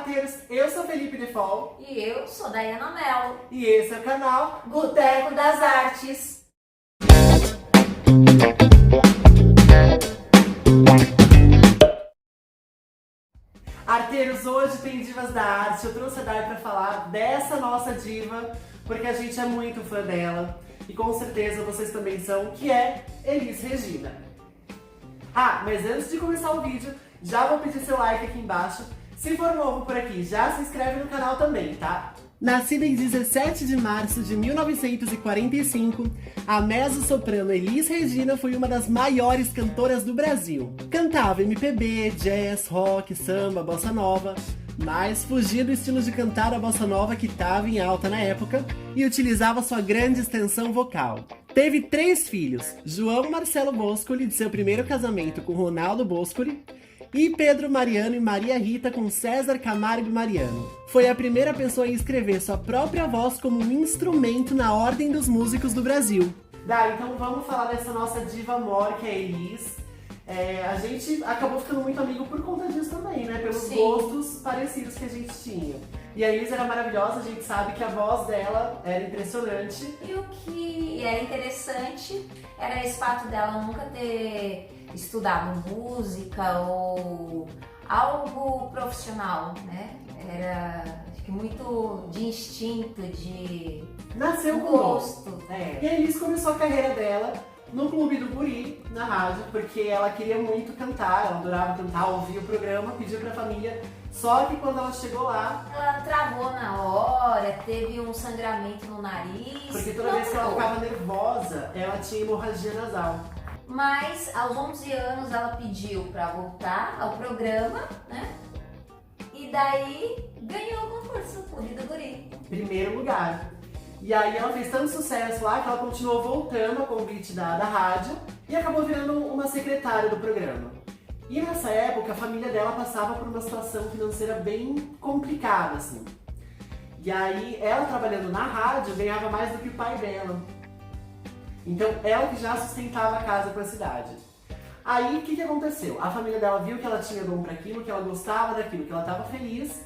arteiros, eu sou Felipe Defol. E eu sou Dayana Mello. E esse é o canal Boteco das Artes. Arteiros, hoje tem Divas da Arte. Eu trouxe a Day pra falar dessa nossa diva, porque a gente é muito fã dela. E com certeza vocês também são, que é Elis Regina. Ah, mas antes de começar o vídeo, já vou pedir seu like aqui embaixo. Se for novo por aqui, já se inscreve no canal também, tá? Nascida em 17 de março de 1945, a mezzo-soprano Elis Regina foi uma das maiores cantoras do Brasil. Cantava MPB, jazz, rock, samba, bossa nova, mas fugia do estilo de cantar a bossa nova que estava em alta na época e utilizava sua grande extensão vocal. Teve 3 filhos, João Marcelo Boscoli, de seu primeiro casamento com Ronaldo Boscoli, e Pedro Mariano e Maria Rita com César Camargo Mariano. Foi a primeira pessoa a escrever sua própria voz como um instrumento na ordem dos músicos do Brasil. Então vamos falar dessa nossa diva mor, que é a Elis. A gente acabou ficando muito amigo por conta disso também, né? Pelos gostos parecidos que a gente tinha. E a Elis era maravilhosa, a gente sabe que a voz dela era impressionante. E o que era interessante era esse fato dela nunca ter estudado música ou algo profissional, né? Era, acho que muito de instinto, de nasceu com gosto. E a Elis começou a carreira dela no Clube do Guri, na rádio, porque ela queria muito cantar, ela adorava cantar, ouvia o programa, pediu pra família, só que quando ela chegou lá... ela travou na hora, teve um sangramento no nariz... Porque toda vez que ela ficava nervosa, ela tinha hemorragia nasal. Mas aos 11 anos ela pediu pra voltar ao programa, né? E daí ganhou o concurso Clube do Guri. Primeiro lugar. E aí ela fez tanto sucesso lá que ela continuou voltando a convite da rádio e acabou virando uma secretária do programa. E nessa época a família dela passava por uma situação financeira bem complicada, assim. E aí ela trabalhando na rádio ganhava mais do que o pai dela. Então ela que já sustentava a casa com a cidade. Aí o que aconteceu? A família dela viu que ela tinha dom para aquilo, que ela gostava daquilo, que ela estava feliz.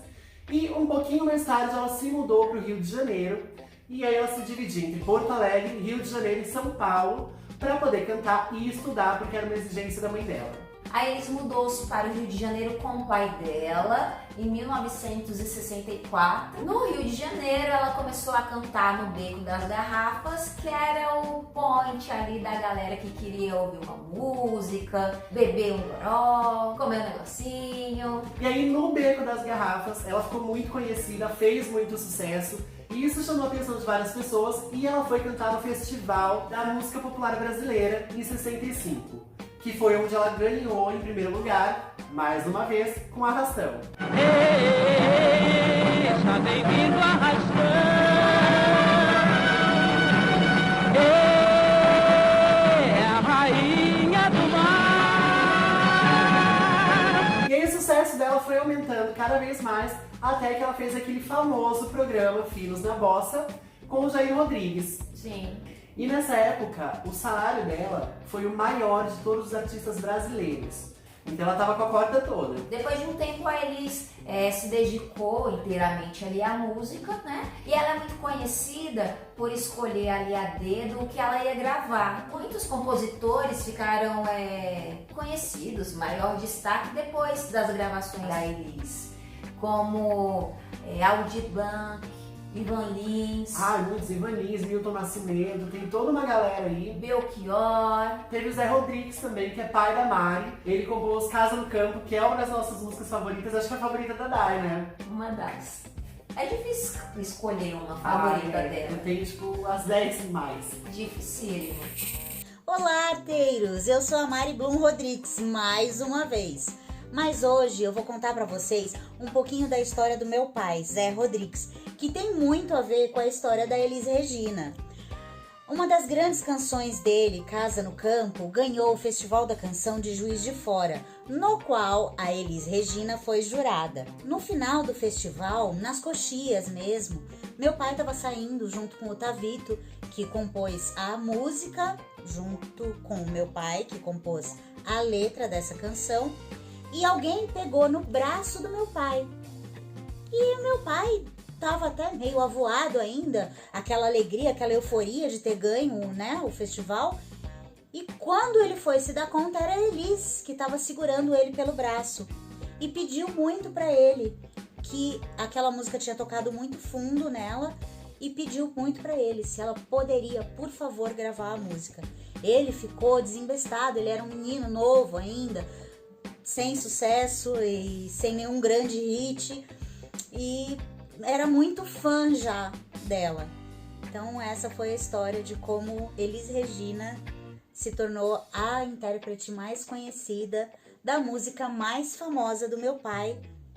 E um pouquinho mais tarde ela se mudou para o Rio de Janeiro. E aí ela se dividia entre Porto Alegre, Rio de Janeiro e São Paulo para poder cantar e estudar, porque era uma exigência da mãe dela. Aí eles mudou-se para o Rio de Janeiro com o pai dela em 1964. No Rio de Janeiro ela começou a cantar no Beco das Garrafas, que era o point ali da galera que queria ouvir uma música, beber um goró, comer um negocinho. E aí no Beco das Garrafas ela ficou muito conhecida, fez muito sucesso. E isso chamou a atenção de várias pessoas e ela foi cantar no Festival da Música Popular Brasileira em 65, que foi onde ela ganhou em primeiro lugar, mais uma vez, com Arrastão. Está bem-vindo Arrastão. É a rainha do mar. E aí o sucesso dela foi aumentando cada vez mais, até que ela fez aquele famoso programa Finos na Bossa com o Jair Rodrigues. Sim. E nessa época, o salário dela foi o maior de todos os artistas brasileiros. Então ela tava com a corda toda. Depois de um tempo a Elis se dedicou inteiramente ali à música, né? E ela é muito conhecida por escolher ali a dedo o que ela ia gravar. Muitos compositores ficaram conhecidos, maior destaque depois das gravações da Elis, como Aldir Blanc, Ivan Lins. Muitos Ivan Lins, Milton Nascimento, tem toda uma galera aí. Belchior. Teve o Zé Rodrigues também, que é pai da Mari. Ele compôs Casa no Campo, que é uma das nossas músicas favoritas. Acho que é a favorita da Day, né? Uma das. É difícil escolher uma favorita dela. Eu tenho tipo as 10 mais. Dificílimo. Olá, arteiros! Eu sou a Mari Blum Rodrigues, mais uma vez. Mas hoje eu vou contar pra vocês um pouquinho da história do meu pai, Zé Rodrigues, que tem muito a ver com a história da Elis Regina. Uma das grandes canções dele, Casa no Campo, ganhou o Festival da Canção de Juiz de Fora, no qual a Elis Regina foi jurada. No final do festival, nas coxias mesmo, meu pai estava saindo junto com o Tavito, que compôs a música, junto com o meu pai, que compôs a letra dessa canção, e alguém pegou no braço do meu pai. E meu pai tava até meio avoado ainda, aquela alegria, aquela euforia de ter ganho, né, o festival. E quando ele foi se dar conta, era a Elis que estava segurando ele pelo braço e pediu muito para ele, que aquela música tinha tocado muito fundo nela, e pediu muito para ele se ela poderia, por favor, gravar a música. Ele ficou desembestado, ele era um menino novo ainda, sem sucesso e sem nenhum grande hit, e era muito fã já dela. Então essa foi a história de como Elis Regina se tornou a intérprete mais conhecida da música mais famosa do meu pai,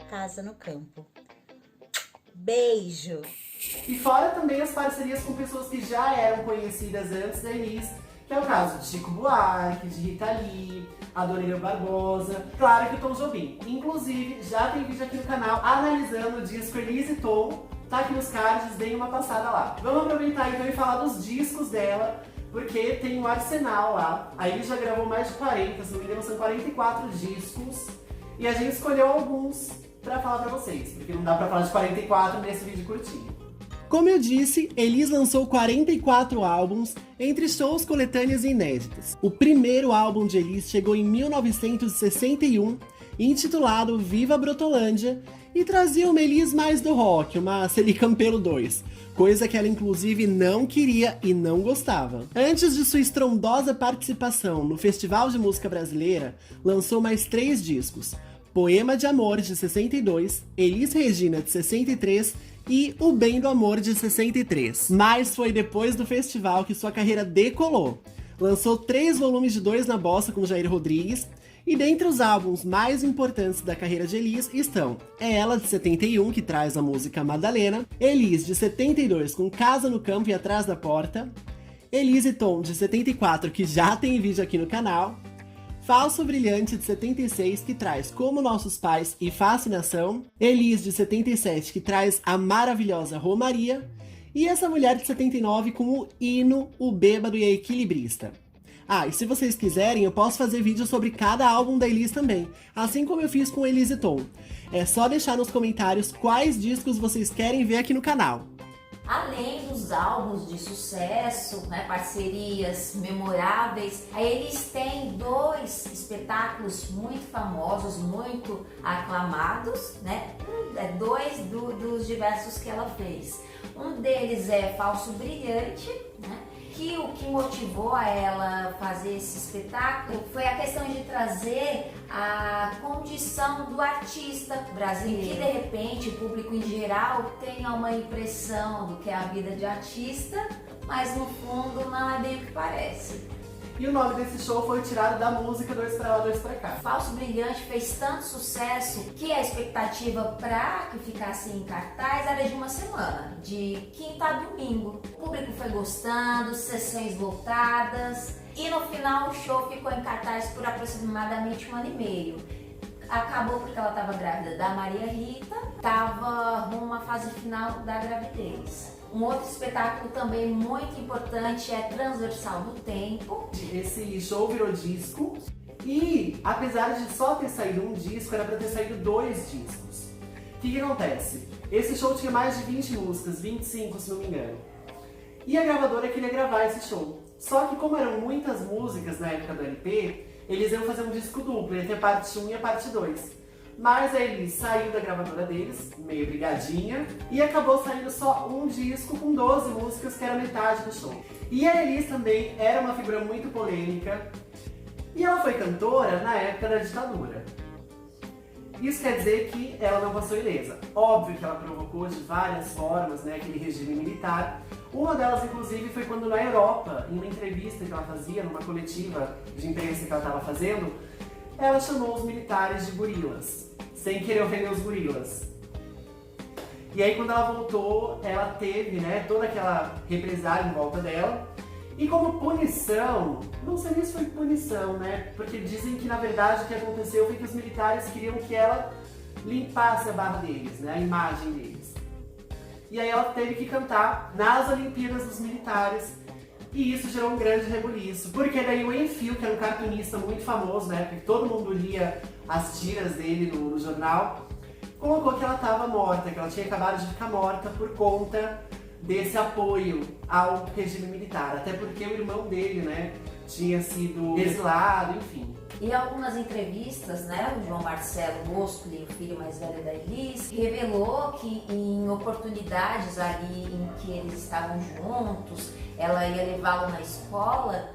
Casa no Campo. Beijo! E fora também as parcerias com pessoas que já eram conhecidas antes da Elis, que é o caso de Chico Buarque, de Rita Lee, Adoniran Barbosa, claro que o Tom Jobim. Inclusive, já tem vídeo aqui no canal analisando o disco Elis e Tom, tá aqui nos cards, deem uma passada lá. Vamos aproveitar então e falar dos discos dela, porque tem um arsenal lá. A Elis já gravou mais de 40, se não me engano são 44 discos, e a gente escolheu alguns pra falar pra vocês, porque não dá pra falar de 44 nesse vídeo curtinho. Como eu disse, Elis lançou 44 álbuns, entre shows, coletâneas e inéditos. O primeiro álbum de Elis chegou em 1961, intitulado Viva Brotolândia, e trazia uma Elis mais do rock, uma Celi Campelo 2, coisa que ela inclusive não queria e não gostava. Antes de sua estrondosa participação no Festival de Música Brasileira, lançou mais 3 discos: Poema de Amor, de 62, Elis Regina, de 63 e O Bem do Amor, de 63. Mas foi depois do festival que sua carreira decolou. Lançou 3 volumes de 2 na Bossa com Jair Rodrigues, e dentre os álbuns mais importantes da carreira de Elis estão Ela, de 71, que traz a música Madalena, Elis, de 72, com Casa no Campo e Atrás da Porta, Elis e Tom, de 74, que já tem vídeo aqui no canal, Falso Brilhante, de 76, que traz Como Nossos Pais e Fascinação, Elis, de 77, que traz a maravilhosa Romaria, e Essa Mulher, de 79, com o Hino, o Bêbado e a Equilibrista. Ah, e se vocês quiserem, eu posso fazer vídeo sobre cada álbum da Elis também, assim como eu fiz com Elis e Tom. É só deixar nos comentários quais discos vocês querem ver aqui no canal. Além dos álbuns de sucesso, né, parcerias memoráveis, a Elis tem 2 espetáculos muito famosos, muito aclamados, né? 2 dos diversos que ela fez. Um deles é Falso Brilhante, né? Que o que motivou a ela fazer esse espetáculo foi a questão de trazer a condição do artista brasileiro, que de repente o público em geral tenha uma impressão do que é a vida de artista, mas no fundo não é bem o que parece. E o nome desse show foi tirado da música Dois Pra Lá, Dois Pra Cá. Falso Brilhante fez tanto sucesso que a expectativa para que ficasse em cartaz era de uma semana, de quinta a domingo. O público foi gostando, sessões lotadas, e no final o show ficou em cartaz por aproximadamente 1 ano e meio. Acabou porque ela estava grávida da Maria Rita, estava rumo à fase final da gravidez. Um outro espetáculo também muito importante é Transversal do Tempo. Esse show virou disco e, apesar de só ter saído um disco, era para ter saído 2 discos. O que acontece? Esse show tinha mais de 20 músicas, 25 se não me engano. E a gravadora queria gravar esse show. Só que como eram muitas músicas na época do LP, eles iam fazer um disco duplo, ia ter a parte 1 e a parte 2. Mas aí ele saiu da gravadora deles, meio brigadinha, e acabou saindo só um disco com 12 músicas, que era metade do show. E a Elis também era uma figura muito polêmica, e ela foi cantora na época da ditadura. Isso quer dizer que ela não passou ilesa. Óbvio que ela provocou de várias formas, né, aquele regime militar. Uma delas, inclusive, foi quando na Europa, em uma entrevista que ela fazia, numa coletiva de imprensa que ela estava fazendo, ela chamou os militares de gorilas, sem querer ofender os gorilas. E aí quando ela voltou, ela teve, né, toda aquela represália em volta dela. E como punição, não sei nem se foi punição, né, porque dizem que na verdade o que aconteceu foi que os militares queriam que ela limpasse a barra deles, né, a imagem deles. E aí ela teve que cantar nas Olimpíadas dos Militares. E isso gerou um grande rebuliço, porque daí o Enfio, que era um cartunista muito famoso, né, porque todo mundo lia as tiras dele no jornal, colocou que ela estava morta, que ela tinha acabado de ficar morta por conta desse apoio ao regime militar. Até porque o irmão dele, né, tinha sido exilado, enfim. Em algumas entrevistas, né, o João Marcelo Boscoli, o filho mais velho da Elis, revelou que em oportunidades ali em que eles estavam juntos, ela ia levá-lo na escola,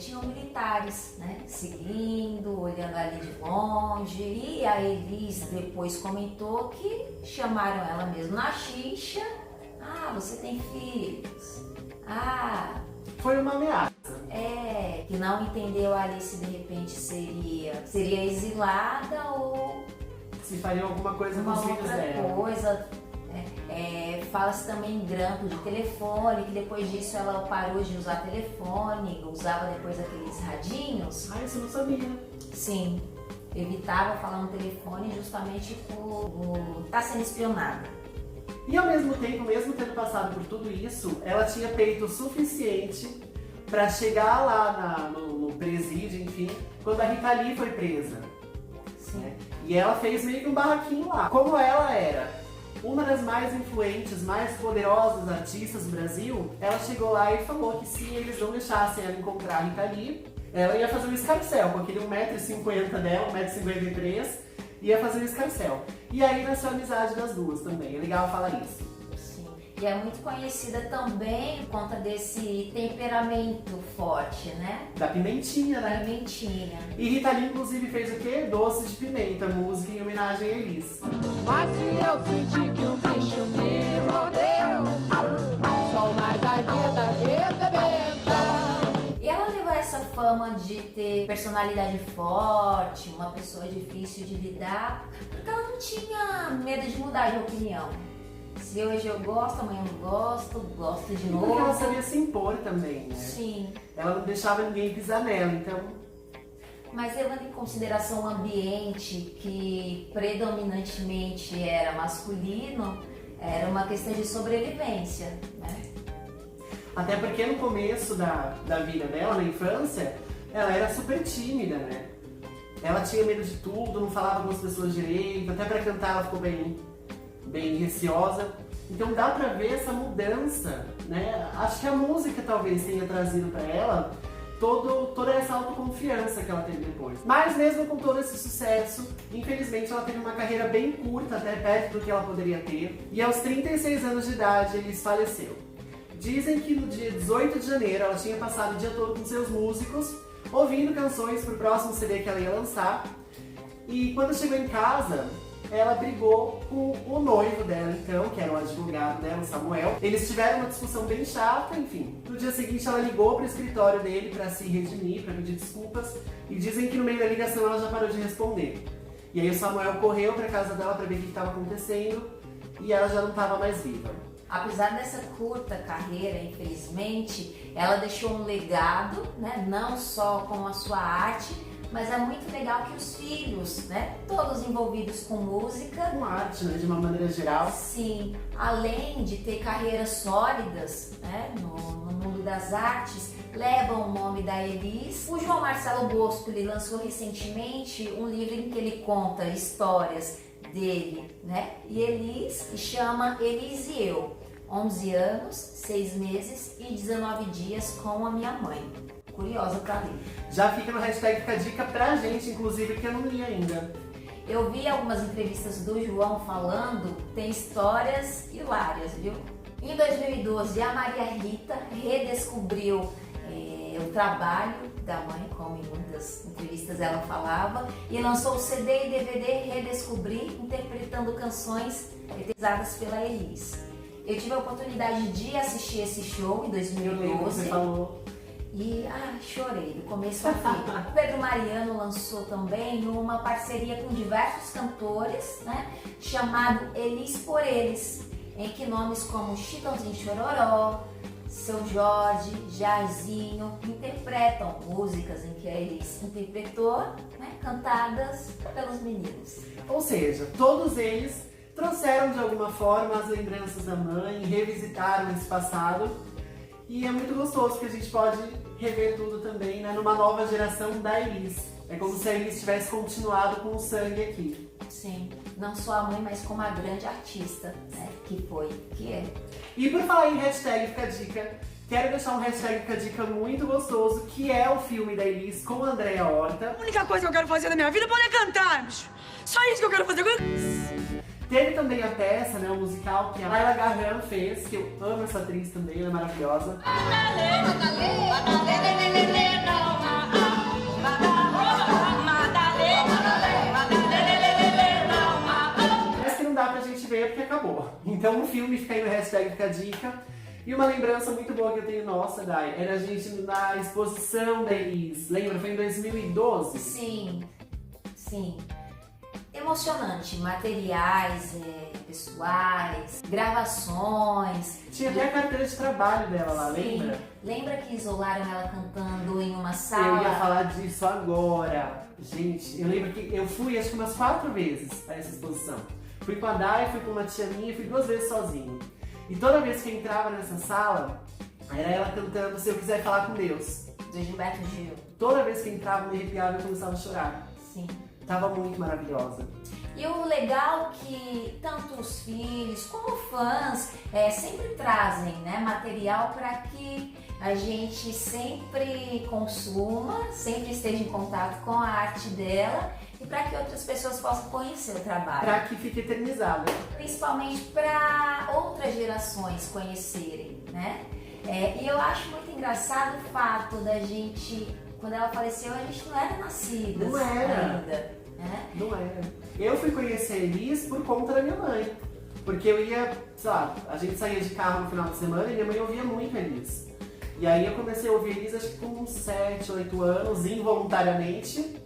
tinham militares, né, seguindo, olhando ali de longe. E a Elis depois comentou que chamaram ela mesmo na xixa. Ah, você tem filhos. Ah... Foi uma ameaça. Que não entendeu ali se de repente seria exilada ou Se faria alguma coisa com uma os filhos outra dela. coisa. Fala-se também em grampo de telefone, que depois disso ela parou de usar telefone, usava depois aqueles radinhos. Ah, isso eu não sabia. Sim, evitava falar no telefone justamente por estar sendo espionada. E ao mesmo tempo, mesmo tendo passado por tudo isso, ela tinha peito o suficiente para chegar lá no presídio, enfim, quando a Rita Lee foi presa. Sim. Né? E ela fez meio que um barraquinho lá. Como ela era uma das mais influentes, mais poderosas artistas do Brasil, ela chegou lá e falou que se eles não deixassem ela encontrar a Rita Lee, ela ia fazer um escarcéu, com aquele 1,50 m dela, 1,53 m, ia fazer um escarcéu. E aí nasceu a amizade das duas também, é legal falar isso. Sim. E é muito conhecida também por conta desse temperamento forte, né? Da pimentinha, né? Pimentinha. E Rita Lee, inclusive, fez o quê? Doce de pimenta, música em homenagem a Elis. Mas se eu sentir que um bicho me mordeu, só mais a vida rebenta. E ela levou essa fama de ter personalidade forte, uma pessoa difícil de lidar, porque ela não tinha medo de mudar de opinião. Se hoje eu gosto, amanhã eu não gosto, gosto de E porque ela novo. sabia se impor também, né? Sim. Ela não deixava ninguém pisar nela, então... Mas levando em consideração o ambiente que predominantemente era masculino, era uma questão de sobrevivência, né? Até porque no começo da vida dela, na infância, ela era super tímida, né? Ela tinha medo de tudo, não falava com as pessoas direito, até pra cantar ela ficou bem receosa. Então dá pra ver essa mudança, né? Acho que a música talvez tenha trazido pra ela toda essa autoconfiança que ela teve depois. Mas mesmo com todo esse sucesso, infelizmente ela teve uma carreira bem curta, até perto do que ela poderia ter. E aos 36 anos de idade, Elis faleceu. Dizem que no dia 18 de janeiro ela tinha passado o dia todo com seus músicos, ouvindo canções pro próximo CD que ela ia lançar. E quando chegou em casa, ela brigou com o noivo dela, então, que era o advogado dela, o Samuel. Eles tiveram uma discussão bem chata, enfim. No dia seguinte ela ligou pro escritório dele pra se redimir, pra pedir desculpas. E dizem que no meio da ligação ela já parou de responder. E aí o Samuel correu pra casa dela pra ver o que estava acontecendo e ela já não estava mais viva. Apesar dessa curta carreira, infelizmente, ela deixou um legado, né? Não só com a sua arte, mas é muito legal que os filhos, né? Todos envolvidos com música, Com arte, né, de uma maneira geral. sim, além de ter carreiras sólidas, né? No mundo das artes, levam o nome da Elis. O João Marcelo Boscoli lançou recentemente um livro em que ele conta histórias dele, né? E Elis, que chama Elis e Eu, 11 anos, 6 meses e 19 dias com a minha mãe. Curiosa pra ler. Já fica no hashtag Fica a Dica pra gente, inclusive, que eu não li ainda. Eu vi algumas entrevistas do João falando, tem histórias hilárias, viu? Em 2012, a Maria Rita redescobriu o trabalho da mãe, como em muitas entrevistas ela falava, e lançou o CD e DVD Redescobrir, interpretando canções pesadas pela Elis. Eu tive a oportunidade de assistir esse show em Eu lembro que você 2012 falou. e chorei do começo ao fim. O Pedro Mariano lançou também uma parceria com diversos cantores, né, chamado Elis por Eles, em que nomes como Chitãozinho Chororó, Seu Jorge, Jairzinho interpretam músicas em que a Elis interpretou, né, cantadas pelos meninos. Ou seja, todos eles trouxeram de alguma forma as lembranças da mãe, revisitaram esse passado. E é muito gostoso que a gente pode rever tudo também, né, numa nova geração da Elis. É como se a Elis tivesse continuado com o sangue aqui. Sim, não só a mãe, mas como a grande artista, né? Que é. E por falar em hashtag Fica a Dica, quero deixar um hashtag Fica a Dica muito gostoso, que é o filme da Elis com a Andréa Horta. A única coisa que eu quero fazer na minha vida é poder cantar, bicho. Só isso que eu quero fazer. Teve também a peça, né, o musical que a Laila Garran fez, que eu amo essa atriz também, ela é maravilhosa. Mas que não dá pra gente ver porque acabou. Então o filme fica aí no hashtag Fica a Dica. E uma lembrança muito boa que eu tenho nossa, Dai, era a gente na exposição da Elis. Lembra? Foi em 2012? Sim. Emocionante, materiais, pessoais, gravações. Tinha até a carteira de trabalho dela lá, lembra? Lembra que isolaram ela cantando em uma sala? Eu ia falar disso agora. Gente, eu lembro que eu fui acho que umas 4 vezes para essa exposição. Fui com a Dai, fui com uma tia minha, fui 2 vezes sozinho. E toda vez que eu entrava nessa sala, era ela cantando Se Eu Quiser Falar com Deus. Do Gilberto Gil. Toda vez que eu entrava, me arrepiava e começava a chorar. Sim. Tava muito maravilhosa. E o legal que tanto os filhos como fãs sempre trazem, né, material para que a gente sempre consuma, sempre esteja em contato com a arte dela e para que outras pessoas possam conhecer o trabalho. Pra que fique eternizada. Principalmente para outras gerações conhecerem, né? E eu acho muito engraçado o fato da gente, quando ela faleceu, a gente não era nascida Não era. ainda. Não era. Eu fui conhecer a Elis por conta da minha mãe. Porque eu ia, sei lá, a gente saía de carro no final de semana e minha mãe ouvia muito a Elis. E aí eu comecei a ouvir a Elis acho que com uns 7, 8 anos, involuntariamente.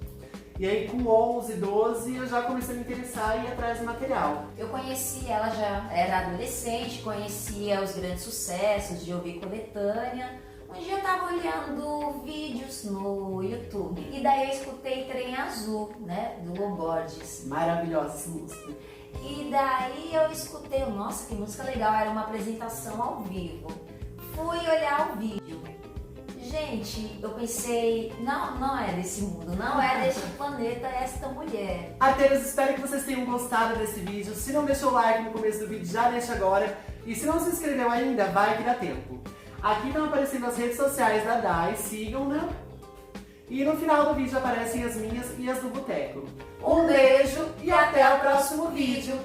E aí com 11, 12 eu já comecei a me interessar e ir atrás do material. Eu conheci ela, já era adolescente, conhecia os grandes sucessos de ouvir coletânea. Um dia eu tava olhando vídeos no YouTube e daí eu escutei Trem Azul, né, do Lô Borges. Maravilhosa essa música. E daí eu escutei, nossa, que música legal, era uma apresentação ao vivo. Fui olhar o vídeo. Gente, eu pensei, não é desse mundo, não é deste planeta esta mulher. Arteiros, espero que vocês tenham gostado desse vídeo. Se não deixou o like no começo do vídeo, já deixa agora. E se não se inscreveu ainda, vai que dá tempo. Aqui estão aparecendo as redes sociais da Dai, sigam-na. E no final do vídeo aparecem as minhas e as do Boteco. Um beijo e até o próximo vídeo.